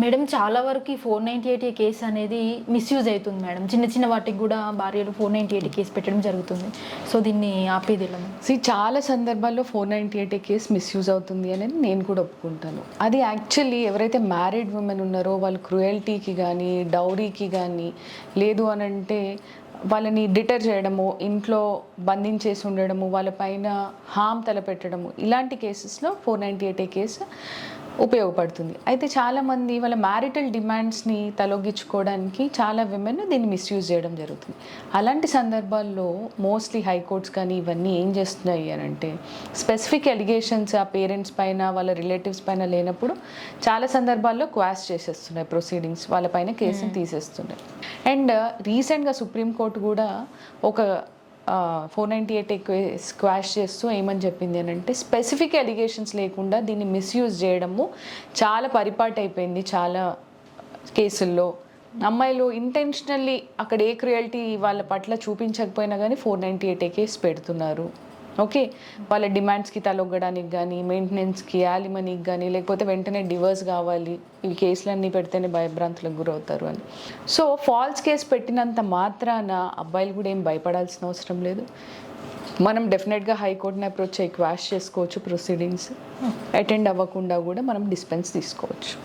Madam చాలా వరకు ఈ 498 కేసు అనేది మిస్యూజ్ అవుతుంది మేడం. చిన్న చిన్న వాటికి కూడా భార్యలు 498 కేసు పెట్టడం జరుగుతుంది. సో దీన్ని ఆపేది ఎలా? చాలా సందర్భాల్లో 498 కేసు మిస్యూజ్ అవుతుంది అనేది నేను కూడా ఒప్పుకుంటాను. అది యాక్చువల్లీ ఎవరైతే మ్యారీడ్ ఉమెన్ ఉన్నారో వాళ్ళు క్రుయల్టీకి కానీ డౌరీకి కానీ లేదు అని అంటే వాళ్ళని డిటర్ చేయడము, ఇంట్లో బంధించేసి ఉండడము, వాళ్ళపైన హామ్ తలపెట్టడము, ఇలాంటి కేసెస్లో 498 కేసు ఉపయోగపడుతుంది. అయితే చాలామంది వాళ్ళ మ్యారిటల్ డిమాండ్స్ని తలొగ్గించుకోవడానికి చాలా విమెన్ దీన్ని మిస్యూజ్ చేయడం జరుగుతుంది. అలాంటి సందర్భాల్లో మోస్ట్లీ హైకోర్ట్స్ కానీ ఇవన్నీ ఏం చేస్తున్నాయి అని అంటే స్పెసిఫిక్ ఎలిగేషన్స్ ఆ పేరెంట్స్ పైన వాళ్ళ రిలేటివ్స్ పైన లేనప్పుడు చాలా సందర్భాల్లో క్వాష్ చేసేస్తున్నాయి ప్రొసీడింగ్స్, వాళ్ళపైన కేసుని తీసేస్తున్నాయి. అండ్ రీసెంట్గా సుప్రీంకోర్టు కూడా ఒక 498 స్క్వాష్ చేస్తూ ఏమని చెప్పింది అని అంటే స్పెసిఫిక్ ఎలిగేషన్స్ లేకుండా దీన్ని మిస్యూజ్ చేయడము చాలా పరిపాటు అయిపోయింది. చాలా కేసుల్లో అమ్మాయిలు ఇంటెన్షనల్లీ అక్కడ ఏ క్రుయల్టీ వాళ్ళ పట్ల చూపించకపోయినా కానీ 498 కేసు పెడుతున్నారు. ఓకే, వాళ్ళ డిమాండ్స్కి తలొగ్గడానికి కానీ, మెయింటెనెన్స్కి, యాలిమనీకి కానీ, లేకపోతే వెంటనే డివోర్స్ కావాలి, ఇవి కేసులన్నీ పెడితేనే భయభ్రాంతులకు గురవుతారు అని. సో ఫాల్స్ కేసు పెట్టినంత మాత్రాన అబ్బాయిలు కూడా ఏం భయపడాల్సిన అవసరం లేదు. మనం డెఫినెట్గా హైకోర్టుని అప్రోచ్ అయ్యి క్వాష్ చేసుకోవచ్చు, ప్రొసీడింగ్స్ అటెండ్ అవ్వకుండా కూడా మనం డిస్పెన్స్ తీసుకోవచ్చు.